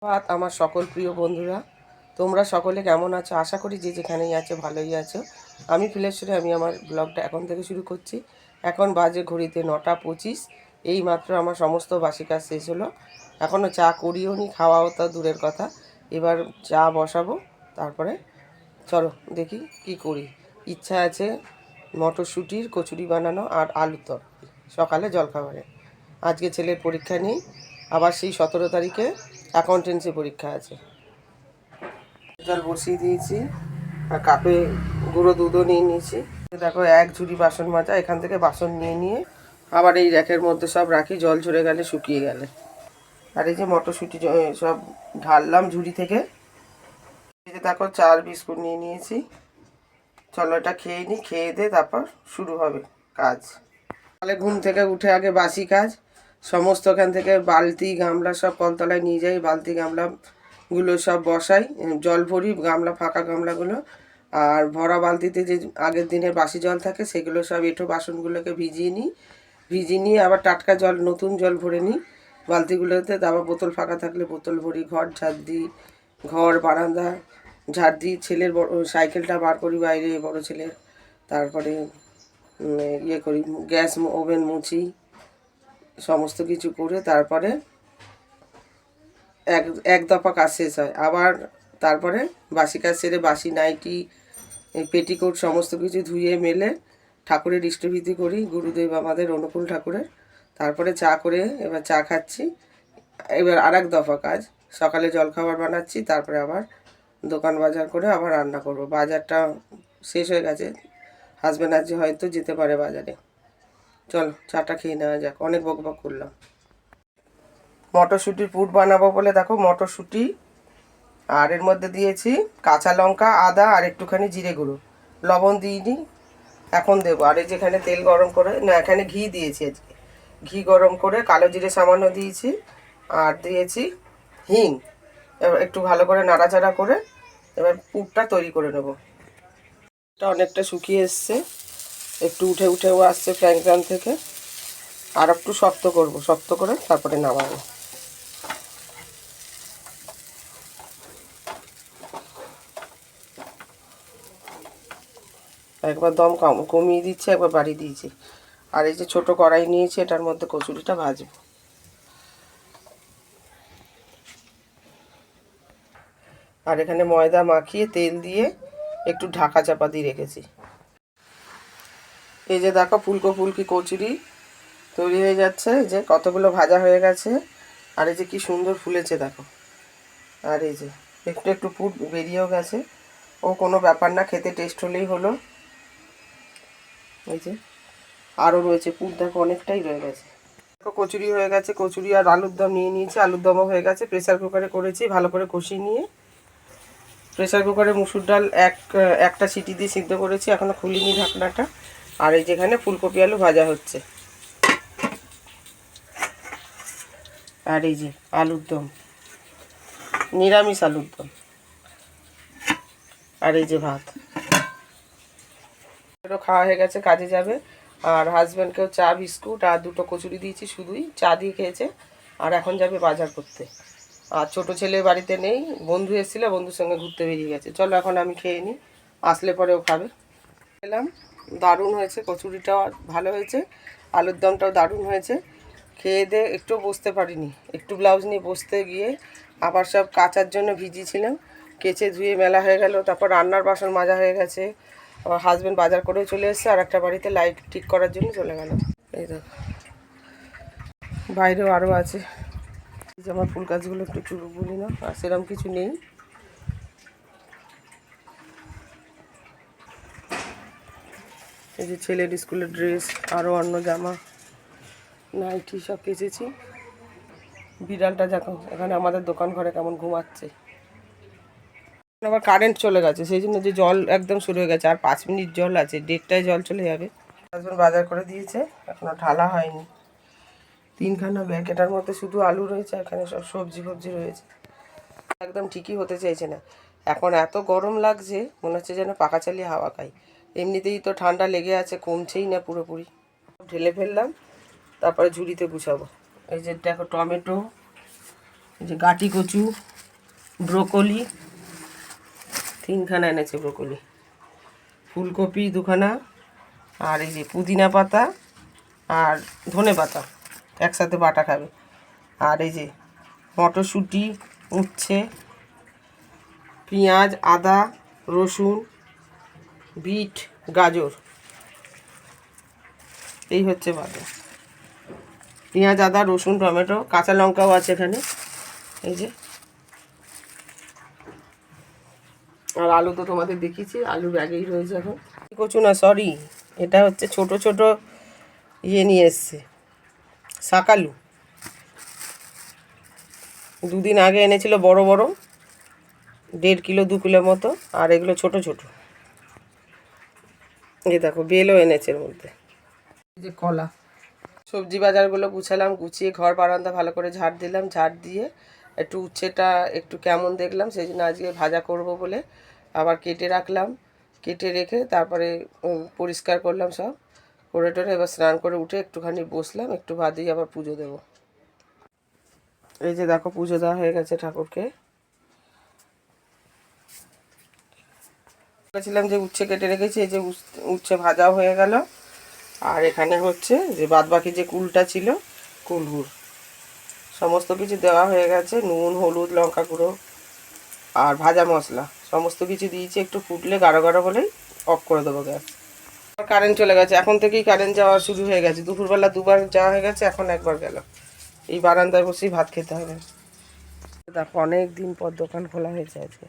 ভাত আমার সকল প্রিয় বন্ধুরা, তোমরা সকলে কেমন আছো? আশা করি যে যেখানেই আছো ভালোই আছো। আমি ফুলেশ্বরী, আমি আমার ব্লগটা এখন থেকে শুরু করছি। এখন বাজে ঘড়িতে 9:25। এই মাত্র আমার সমস্ত বাসি কাজ শেষ হলো। এখনও চা করিও নি, খাওয়াও তো দূরের কথা। এবার চা বসাবো, তারপরে চলো দেখি কি করি। ইচ্ছা আছে মটরশুঁটির কচুরি বানানো আর আলুর তরকারি সকালে জলখাবারে। আজকে ছেলের পরীক্ষা নেই, আবার সেই 17 তারিখে অ্যাকাউন্টেন্সি পরীক্ষা আছে। জল বসিয়ে দিয়েছি আর কাপে গুঁড়ো দুধও নিয়ে নিয়েছি। দেখো এক ঝুড়ি বাসন মাজা, এখান থেকে বাসন নিয়ে নিয়ে আবার এই র্যাকের মধ্যে সব রাখি, জল ঝরে গেলে শুকিয়ে গেলে। আর এই যে মটরশুঁটি সব ঢাললাম ঝুড়ি থেকে। এই যে দেখো 4 বিস্কুট নিয়ে নিয়েছি। চলো এটা খেয়ে নিই, খেয়ে দিয়ে তারপর শুরু হবে কাজ। তাহলে ঘুম থেকে উঠে আগে বাসি কাজ সমস্ত, ওখান থেকে বালতি গামলা সব কলতলায় নিয়ে যাই। বালতি গামলাগুলো সব বসাই, জল ভরি গামলা, ফাঁকা গামলাগুলো। আর ভরা বালতিতে যে আগের দিনের বাসি জল থাকে সেগুলো সব এঁঠো বাসনগুলোকে ভিজিয়ে নিই। ভিজিয়ে নিয়ে আবার টাটকা জল, নতুন জল ভরে নিই বালতিগুলোতে। আবার বোতল ফাঁকা থাকলে বোতল ভরি, ঘর ঝাড় দিই, ঘর বারান্দা ঝাড় দিই। ছেলের সাইকেলটা বার করি বাইরে, বড় ছেলের। তারপরে ইয়ে করি, গ্যাস ওভেন মুছি, সমস্ত কিছু করে তারপরে এক এক দফা কাজ শেষ হয়। আবার তারপরে বাসি কাজ সেরে বাসি নাইটি, পেটিকোট সমস্ত কিছু ধুয়ে মেলে ঠাকুরের ইষ্টভীতি করি, গুরুদেব আমাদের অনুকূল ঠাকুরের। তারপরে চা করে এবার চা খাচ্ছি। এবার আর এক দফা কাজ, সকালে জলখাবার বানাচ্ছি, তারপরে আবার দোকান বাজার করে আবার রান্না করব। বাজারটা শেষ হয়ে গেছে, হাজব্যান্ড আজকে হয়তো যেতে পারে বাজারে। চলো চাটা খেয়ে নেওয়া যাক, অনেক বকবক করলাম। মটরশুঁটির পুর বানাবো বলে দেখো মটরশুঁটি, আর এর মধ্যে দিয়েছি কাঁচা লঙ্কা, আদা আর একটুখানি জিরে গুঁড়ো, লবণ দিইনি, এখন দেবো। আর এই যেখানে তেল গরম করে, না এখানে ঘি দিয়েছি আজকে, ঘি গরম করে কালো জিরে সামান্য দিয়েছি, আর দিয়েছি হিং। এবার একটু ভালো করে নাড়াচাড়া করে এবার পুরটা তৈরি করে নেবো। এটা অনেকটা শুকিয়ে এসছে, একটু উঠে উঠেও আসছে ফ্যান থেকে। আর একটু শক্ত করব, শক্ত করে তারপরে নামাবো। একবার দম কমিয়ে দিচ্ছি, একবার বাড়িয়ে দিয়েছি। আর এই যে ছোটো কড়াই নিয়েছি, এটার মধ্যে কচুরিটা ভাজবো। আর এখানে ময়দা মাখিয়ে তেল দিয়ে একটু ঢাকা চাপা দিয়ে রেখেছি। এই যে দেখো ফুলকো ফুলকি কচুরি তৈরি হয়ে যাচ্ছে, এই যে কতগুলো ভাজা হয়ে গেছে। আর এই যে কি সুন্দর ফুলেছে দেখো। আর এই যে একটু একটু পুর বেরিয়েও গেছে, ও কোনো ব্যাপার না, খেতে টেস্ট হলেই হলো। এই যে আরও রয়েছে পুর, দেখো অনেকটাই রয়ে গেছে। দেখো কচুরি হয়ে গেছে, কচুরি আর আলুর দম নিয়ে নিয়েছি, আলুর দমও হয়ে গেছে। প্রেসার কুকারে করেছি, ভালো করে কষিয়ে নিয়ে প্রেসার কুকারে মুসুর ডাল একটা সিটি দিয়ে সিদ্ধ করেছি, এখনও খুলিনি ঢাকনাটা। আর এই যেখানে ফুলকপি আলু ভাজা হচ্ছে। আর এই যে আলুর দম, নিরামিষ আলুর দম। আর এই যে ভাত খাওয়া হয়ে গেছে, কাজে যাবে। আর হাজব্যান্ডকেও চা বিস্কুট আর দুটো কচুরি দিয়েছি, শুধুই চা দিয়ে খেয়েছে। আর এখন যাবে বাজার করতে। আর ছোটো ছেলে বাড়িতে নেই, বন্ধু এসেছিলো, বন্ধুর সঙ্গে ঘুরতে বেরিয়ে গেছে। চলো এখন আমি খেয়ে নিই, আসলে পরেও খাবে। খেলাম, দারুণ হয়েছে, কচুরিটাও ভালো হয়েছে, আলুর দমটাও দারুণ হয়েছে। খেয়ে দিয়ে একটু বসতে পারিনি, একটু ব্লাউজ নিয়ে বসতে গিয়ে আবার সব কাচার জন্য ভিজিয়েছিলাম, কেচে ধুয়ে মেলা হয়ে গেল। তারপর রান্নার বাসন মাজা হয়ে গেছে। আবার হাজব্যান্ড বাজার করেও চলে এসেছে, আর একটা বাড়িতে লাইট ঠিক করার জন্য চলে গেল। এই দেখো বাইরেও আরও আছে। এই যে আমার ফুল গাছগুলো একটু চুরু বলি না, আর সেরকম কিছু নেই। এই যে ছেলের স্কুলের ড্রেস, আরও অন্য জামা, নাইটি সব কেচেছি। বিড়ালটা দেখো এখানে আমাদের দোকান ঘরে কেমন ঘুমাচ্ছে। আবার কারেন্ট চলে গেছে, সেই জন্য যে জল একদম শুরু হয়ে গেছে। আর 5 মিনিট জল আছে, 1:30টায় জল চলে যাবে। হাজব্যান্ড বাজার করে দিয়েছে, এখনো ঢালা হয়নি। 3খানা ব্যাগ, এটার মধ্যে শুধু আলু রয়েছে, এখানে সব সবজি ফবজি রয়েছে। একদম ঠিকই হতে চাইছে না, এখন এত গরম লাগছে, মনে হচ্ছে যেন পাখা চালিয়ে হাওয়া খাই। এমনিতেই তো ঠান্ডা লেগে আছে, কমছেই না পুরোপুরি। ঢেলে ফেললাম, তারপরে ঝুড়িতে গুছাবো। এই যে দেখো টমেটো, এই যে গাটি কচু, ব্রোকলি 3খানা এনেছে, ব্রোকলি, ফুলকপি 2খানা, আর এই যে পুদিনা পাতা আর ধনে পাতা একসাথে বাটা খাবে, আর এই যে মটরশুঁটি, উচ্ছে, পেঁয়াজ, আদা, রসুন, বিট, গাজর, এই হচ্ছে বাজার। পেঁয়াজ, আদা, রসুন, টমেটো, কাঁচা লঙ্কাও আছে এখানে, এই যে। আর আলু তো তোমাদের দেখিয়েছি, আলু ব্যাগেই রয়েছে এখন। কচু না, সরি, এটা হচ্ছে ছোট ছোট ইয়ে নিয়ে এসছে, শাকালু। 2 দিন আগে এনেছিল বড় বড়, 1.5 কিলো 2 কিলো মতো, আর এগুলো ছোট ছোট। এই দেখো বেলও এনেছে এর মধ্যে। এই যে কলা। সবজি বাজারগুলো গুছালাম, গুছিয়ে ঘর বারান্দা ভালো করে ঝাড় দিলাম, ঝাড় দিয়ে একটু উচ্ছেটা একটু কেমন দেখলাম, সেই জন্য আজকে ভাজা করব বলে আবার কেটে রাখলাম। কেটে রেখে তারপরে পরিষ্কার করলাম সব করে টোরে। এবার স্নান করে উঠে একটুখানি বসলাম, একটু বাদেই আবার পুজো দেব। এই যে দেখো পুজো দেওয়া হয়ে গেছে ঠাকুরকে। বলেছিলাম যে উচ্ছে কেটে রেখেছি, এই যে উচ্ছে ভাজাও হয়ে গেল। আর এখানে হচ্ছে যে বাদবাকি যে কুলটা ছিল, কুলগুড় সমস্ত কিছু দেওয়া হয়ে গেছে, নুন, হলুদ, লঙ্কা গুঁড়ো আর ভাজা মশলা সমস্ত কিছু দিয়েছি। একটু ফুটলে গাঢ় গাঢ় হলেই অফ করে দেবো গ্যাস। কারেন্ট চলে গেছে, এখন থেকেই কারেন্ট যাওয়া শুরু হয়ে গেছে। দুপুরবেলা 2বার যাওয়া হয়ে গেছে, এখন 1বার গেল। এই বারান্দায় বসেই ভাত খেতে হবে। দেখো অনেক দিন পর দোকান খোলা হয়েছে আজকে।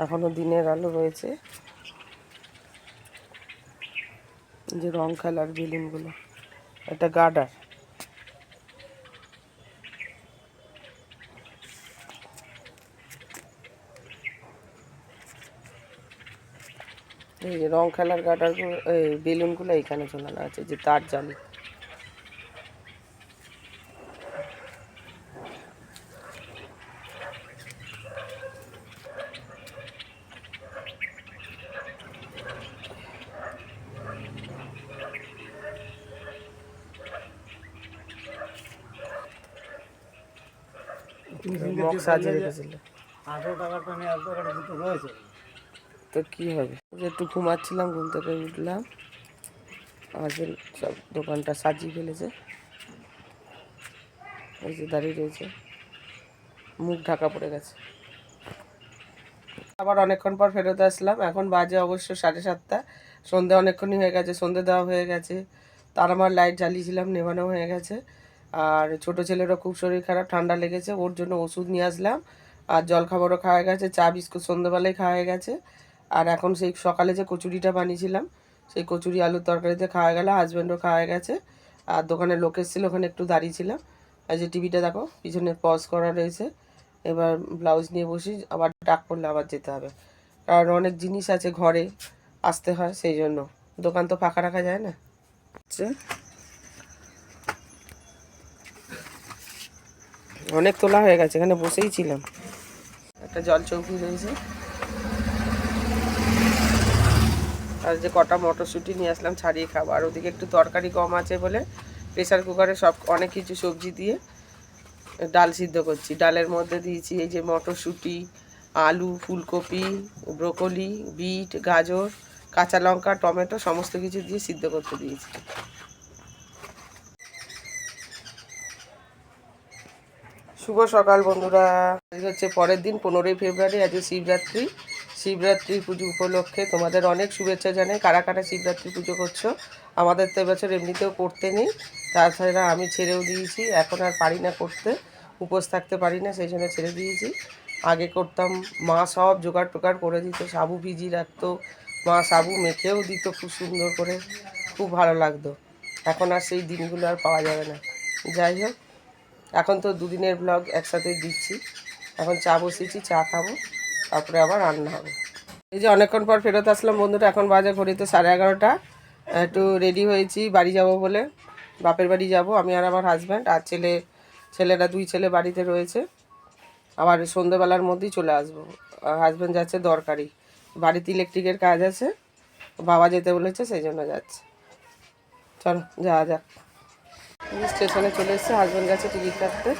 এখনো দিনের আলো রয়েছে। যে রং খেলার বেলুনগুলো, এটা গার্ডার। এই যে রং খেলার গার্ডারগুলো, এই বেলুনগুলো এইখানে ঝোলানো আছে, যে তার জালি। মগ সাজিয়ে রেখেছিল। 18 টাকার টানে 1 টাকার দুটো রয়েছে। তো কী হবে, যে একটু ঘুমাচ্ছিলাম, ঘুম থেকে উঠলাম, আজকে সব দোকানটা সাজিয়ে ফেলেছে। এই যে দাঁড়িয়ে রয়েছে, মুখ ঢাকা পড়ে গেছে। আবার অনেকক্ষণ পর ফেরত আসলাম। এখন বাজে অবশ্য 7:30। সন্ধে অনেকক্ষণই হয়ে গেছে, সন্ধে দেওয়া হয়ে গেছে। তার আমার লাইট জ্বালিয়েছিলাম, নেভানো হয়ে গেছে। আর ছোট ছেলেরও খুব শরীর খারাপ, ঠান্ডা লেগেছে, ওর জন্য ওষুধ নিয়ে আসলাম। আর জলখাবারও খাওয়া গেছে, চা বিস্কুট সন্ধ্যেবেলায় খাওয়া গেছে। আর এখন সেই সকালে যে কচুরিটা বানিয়েছিলাম, সেই কচুরি আলুর তরকারিতে খাওয়া গেল, হাজব্যান্ডও খাওয়া গেছে। আর দোকানে লোক এসেছিল, ওখানে একটু দাঁড়িয়েছিলাম। আর যে টিভিটা দেখো পিছনে পজ করা রয়েছে। এবার ব্লাউজ নিয়ে বসি, আবার ডাক পড়লে আবার যেতে হবে, কারণ অনেক জিনিস আছে ঘরে, আসতে হয়, সেই জন্য। দোকান তো ফাঁকা রাখা যায় না। অনেক তোলা হয়ে গেছে, এখানে বসেই ছিলাম। একটা জল চৌকি রয়েছে। আর যে কটা মটরশুঁটি নিয়ে আসলাম ছাড়িয়ে খাবো। আর ওদিকে একটু তরকারি কম আছে বলে প্রেসার কুকারে সব অনেক কিছু সবজি দিয়ে ডাল সিদ্ধ করছি। ডালের মধ্যে দিয়েছি এই যে মটরশুঁটি, আলু, ফুলকপি, ব্রোকলি, বিট, গাজর, কাঁচা লঙ্কা, টমেটো সমস্ত কিছু দিয়ে সিদ্ধ করতে দিয়েছি। শুভ সকাল বন্ধুরা। আজ হচ্ছে পরের দিন 15ই ফেব্রুয়ারি, আজকে শিবরাত্রি। শিবরাত্রির পুজো উপলক্ষে তোমাদের অনেক শুভেচ্ছা জানাই। কারা কারা শিবরাত্রি পুজো করছো। আমাদের তো এবছর এমনিতেও করতে নেই, তাছাড়া আমি ছেড়েও দিয়েছি, এখন আর পারি না করতে, উপোস থাকতে পারি না, সেই জন্য ছেড়ে দিয়েছি। আগে করতাম, মা সব জোগাড় টোগাড় করে দিত, সাবু ভিজিয়ে রাখতো, মা সাবু মেখেও দিত খুব সুন্দর করে, খুব ভালো লাগতো। এখন আর সেই দিনগুলো আর পাওয়া যাবে না। যাই হোক, এখন তো 2 দিনের ব্লগ একসাথে দিচ্ছি। এখন চা বসিয়েছি, চা খাবো, তারপরে আবার রান্না হবে। এই যে অনেকক্ষণ পর ফেরত আসলাম বন্ধুরা, এখন বাজে ঘড়িতে 11:30। একটু রেডি হয়েছি বাড়ি যাব বলে, বাপের বাড়ি যাব আমি আর আমার হাজব্যান্ড। আর ছেলেরা 2 ছেলে বাড়িতে রয়েছে। আবার সন্ধ্যেবেলার মধ্যেই চলে আসবো। হাজব্যান্ড যাচ্ছে দরকারি, বাড়িতে ইলেকট্রিকের কাজ আছে, বাবা যেতে বলেছে, সেই জন্য যাচ্ছে। চলো যাওয়া যাক। স্টেশনে চলে এসেছে, হাজব্যান্ড গেছে টিকিট কাটতে,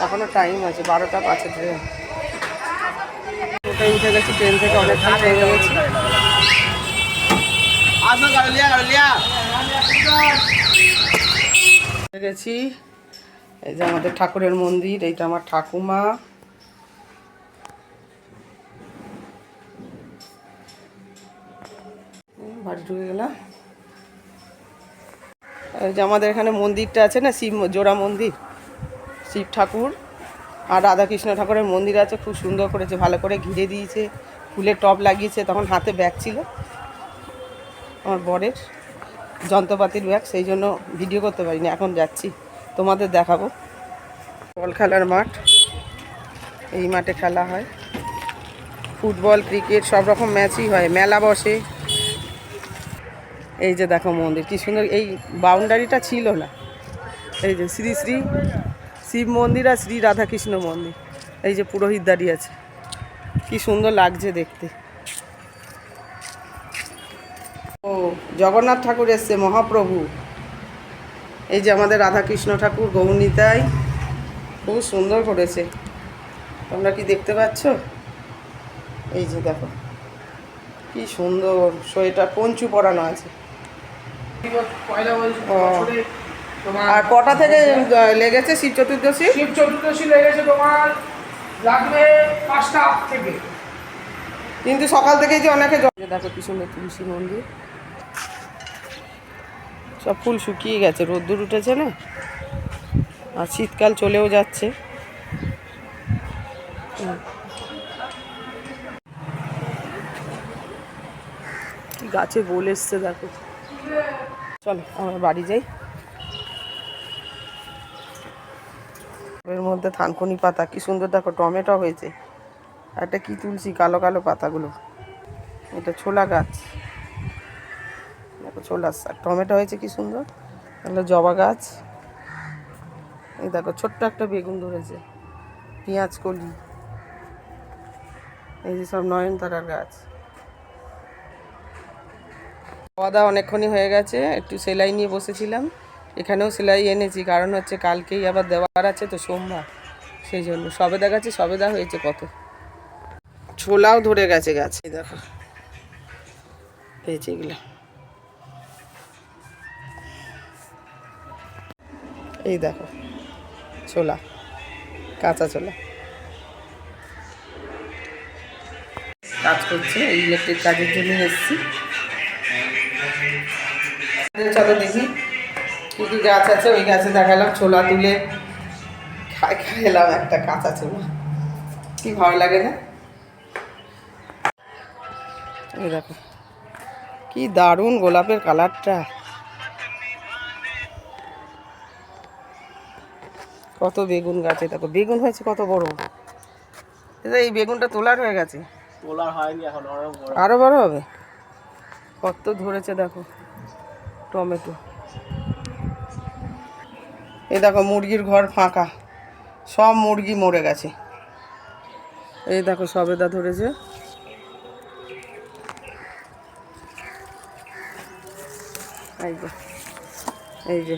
এখনও টাইম আছে, 12টা 5 ট্রেন। ওটাই উঠে গেছি, ট্রেন থেকে অনেকক্ষণ নেমে গেছি। গেছি, এই যে আমাদের ঠাকুরের মন্দির, এইটা আমার ঠাকুমা। বাড়ি ঢুকে গেলাম। এই যে আমাদের এখানে মন্দিরটা আছে না, শিব জোড়া মন্দির, শিব ঠাকুর আর রাধাকৃষ্ণ ঠাকুরের মন্দির আছে, খুব সুন্দর করেছে, ভালো করে ঘিরে দিয়েছে, ফুলের টব লাগিয়েছে। তখন হাতে ব্যাগ ছিল আমার বরের, যন্ত্রপাতির ব্যাগ, সেই জন্য ভিডিও করতে পারিনি। এখন যাচ্ছি, তোমাদের দেখাবো। বল খেলার মাঠ, এই মাঠে খেলা হয় ফুটবল, ক্রিকেট, সব রকম ম্যাচই হয়, মেলা বসে। এই যে দেখো মন্দির কি সুন্দর, এই বাউন্ডারিটা ছিল না। এই যে শ্রী শ্রী শিব মন্দির আর শ্রী রাধাকৃষ্ণ মন্দির, এই যে পুরোহিত দাঁড়িয়ে আছে, কি সুন্দর লাগছে দেখতে। ও জগন্নাথ ঠাকুর এসছে, মহাপ্রভু। এই যে আমাদের রাধাকৃষ্ণ ঠাকুর, গৌরনিতাই, খুব সুন্দর করেছে। তোমরা কি দেখতে পাচ্ছ? এই যে দেখো কি সুন্দর, সোয়েটার পঞ্চু পরানো আছে। ও, আর কটা থেকে লেগেছে শিব চতুর্দশী? শিব চতুর্দশী লেগেছে তোমার লাগবে 5টা থেকে। কিন্তু সকাল থেকেই যে অনেকে দেখো কি সুন্দর তুলসী মন্দির, সব ফুল শুকিয়ে গেছে, রোদ্দুর উঠেছে না, আর শীতকাল চলেও যাচ্ছে। কি গাছে বোল এসছে দেখো। চলো আমরা বাড়ি যাই। এর মধ্যে থানকুনি পাতা, কি সুন্দর দেখো, টমেটো হয়েছে। একটা কি তুলসী, কালো কালো পাতাগুলো, এটা ছোলা গাছ, দেখো ছোলার শাক, টমেটো হয়েছে কি সুন্দর, তাহলে জবা গাছ। এই দেখো ছোট্ট একটা বেগুন ধরেছে, পেঁয়াজ কলি, এই যে সব নয়নতারার গাছ। খাওয়া দাওয়া অনেকক্ষণই হয়ে গেছে, একটু সেলাই নিয়ে বসেছিলাম। এখানেও সেলাই এনেছি, কারণ হচ্ছে কালকেই আবার দেওয়ার আছে তো, সোমবার, সেই জন্য। সবেদা গাছে সবেদা হয়েছে কত, ছোলাও ধরে গেছে গাছে, দেখো হয়েছে এগুলো। এই দেখো ছোলা, কাঁচা ছোলা। কাজ করছে, এই ইলেকট্রিক কাজের জন্য এসেছি। চলো দেখি কী কী গাছ আছে। ওই গাছে দেখালাম, ছোলা তুলে খেলাম একটা কাঁচা ছোলা, কি ভালো লাগে না? এই দেখো কি দারুণ গোলাপের কালারটা, কত বেগুন গাছে, দেখো বেগুন হয়েছে কত বড়। এই বেগুনটা তোলার হয়ে গেছে, তোলার হয়নি এখন, আরো বড় হবে। কত ধরেছে দেখো টমেটো। এই দেখো মুরগির ঘর ফাঁকা, সব মুরগি মরে গেছে। এই দেখো সবেদা ধরেছে, এই যে এই যে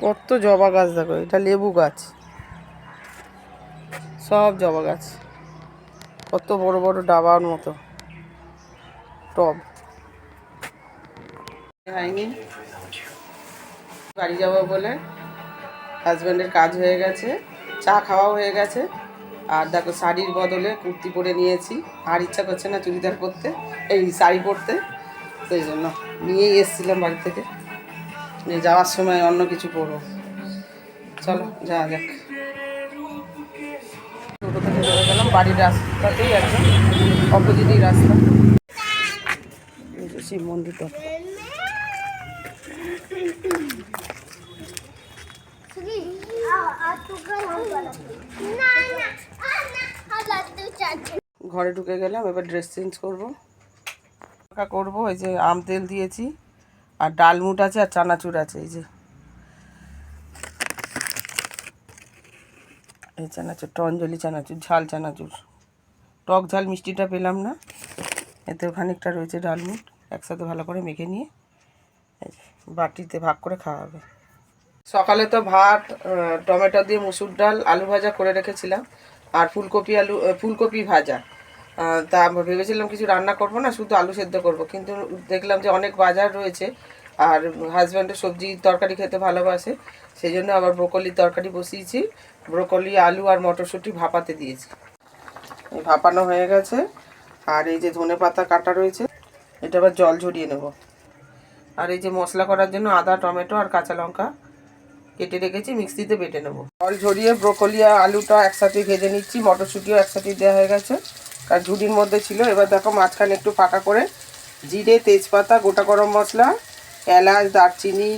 কত জবা গাছ দেখো, এটা লেবু গাছ, সব জবা গাছ, কত বড় বড় ডাবার মতো টব। হয়নি, বাড়ি যাবো বলে হাজব্যান্ডের কাজ হয়ে গেছে, চা খাওয়াও হয়ে গেছে। আর দেখো শাড়ির বদলে কুর্তি পরে নিয়েছি, আর ইচ্ছা করছে না চুড়িদার পরতে, এই শাড়ি পরতে, সেই জন্য নিয়েই এসেছিলাম বাড়ি থেকে। যাওয়ার সময় অন্য কিছু পরবো। চলো যাওয়া যাক। টোটো থেকে চলে গেলাম, বাড়ির রাস্তাতেই একদম অপোজিটই রাস্তা। শিব মন্দির তো ঘরে ঢুকে গেলাম, এবার ড্রেস চেঞ্জ করবো। করবো, এই যে আম তেল দিয়েছি, আর ডালমুট আছে, আর চানাচুর আছে। এই যে এই চানাচুরটা অঞ্জলি চানাচুর, ঝাল চানাচুর, টক ঝাল মিষ্টিটা পেলাম না, এতেও খানিকটা রয়েছে ডালমুট, একসাথে ভালো করে মেখে নিয়ে এই যে বাটিতে ভাগ করে খাওয়া হবে। সকালে তো ভাত, টমেটো দিয়ে মুসুর ডাল, আলু ভাজা করে রেখেছিলাম, আর ফুলকপি ভাজা। তা ভেবেছিলাম কিছু রান্না করব না, শুধু আলু সেদ্ধ করব, কিন্তু দেখলাম যে অনেক বাজার রয়েছে, আর হাজব্যান্ডের সবজি তরকারি খেতে ভালোবাসে, সেই জন্য আবার ব্রোকলির তরকারি বসিয়েছি। ব্রোকলি, আলু আর মটরশুঁটি ভাপাতে দিয়েছি। এই ভাপানো হয়ে গেছে। আর এই যে ধনে পাতা কাটা রয়েছে, এটা আবার জল ঝরিয়ে নেব। আর এই যে মশলা করার জন্য আদা, টমেটো আর কাঁচা লঙ্কা কেটে রেখেছি, মিক্সিতে বেটে নেব। জল ঝরিয়ে ব্রোকলি আর আলুটা একসাথে ভেজে নিচ্ছি, মটরশুঁটিও একসাথে দেওয়া হয়ে গেছে, আর ঝুড়ির মধ্যে ছিল। এবার দেখো মাঝখানে একটু ফাঁকা করে জিরে, তেজপাতা, গোটা গরম মশলা, এলাচ, দারচিনি,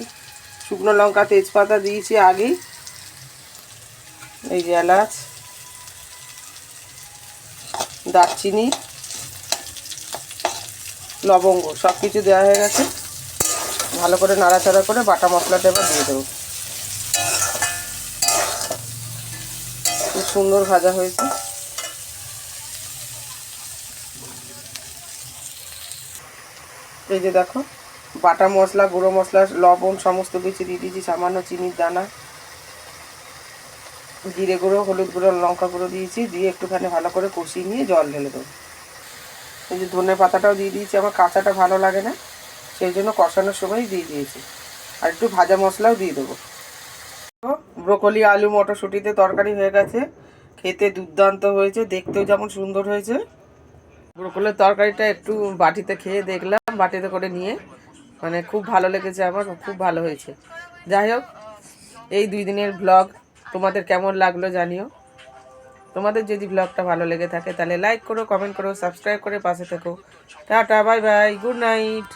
শুকনো লঙ্কা, তেজপাতা দিয়েছি আগেই। এই যে এলাচ, দারচিনি, লবঙ্গ সব কিছু দেওয়া হয়ে গেছে। ভালো করে নাড়াচাড়া করে বাটা মশলাটা এবার দিয়ে দেবো। খুব সুন্দর ভাজা হয়েছে। এই যে দেখো বাটা মশলা, গুঁড়ো মশলা, লবণ সমস্ত কিছু দিয়ে দিয়েছি, সামান্য চিনির দানা, জিরে গুঁড়ো, হলুদ গুঁড়ো, লঙ্কা গুঁড়ো দিয়েছি, দিয়ে একটুখানি ভালো করে কষিয়ে নিয়ে জল ঢেলে দেবো। এই যে ধনে পাতাটাও দিয়ে দিয়েছি, আমার কাঁচাটা ভালো লাগে না, সেই জন্য কষানোর সময়ই দিয়ে দিয়েছি। আর একটু ভাজা মশলাও দিয়ে দেবো। ব্রোকলি, আলু, মটরশুঁটিতে তরকারি হয়ে গেছে, খেতে দুর্দান্ত হয়েছে, দেখতেও যেমন সুন্দর হয়েছে। ব্রোকলির তরকারিটা একটু বাটিতে খেয়ে দেখলাম, বাটিতে করে নিয়ে, মানে খুব ভালো লেগেছে আমার, খুব ভালো হয়েছে। যাই হোক, এই 2 দিনের ব্লগ তোমাদের কেমন লাগলো জানিও। তোমাদের যদি ব্লগটা ভালো লেগে থাকে তাহলে লাইক করো, কমেন্ট করো, সাবস্ক্রাইব করে পাশে থেকো। Tata, bye bye, good night.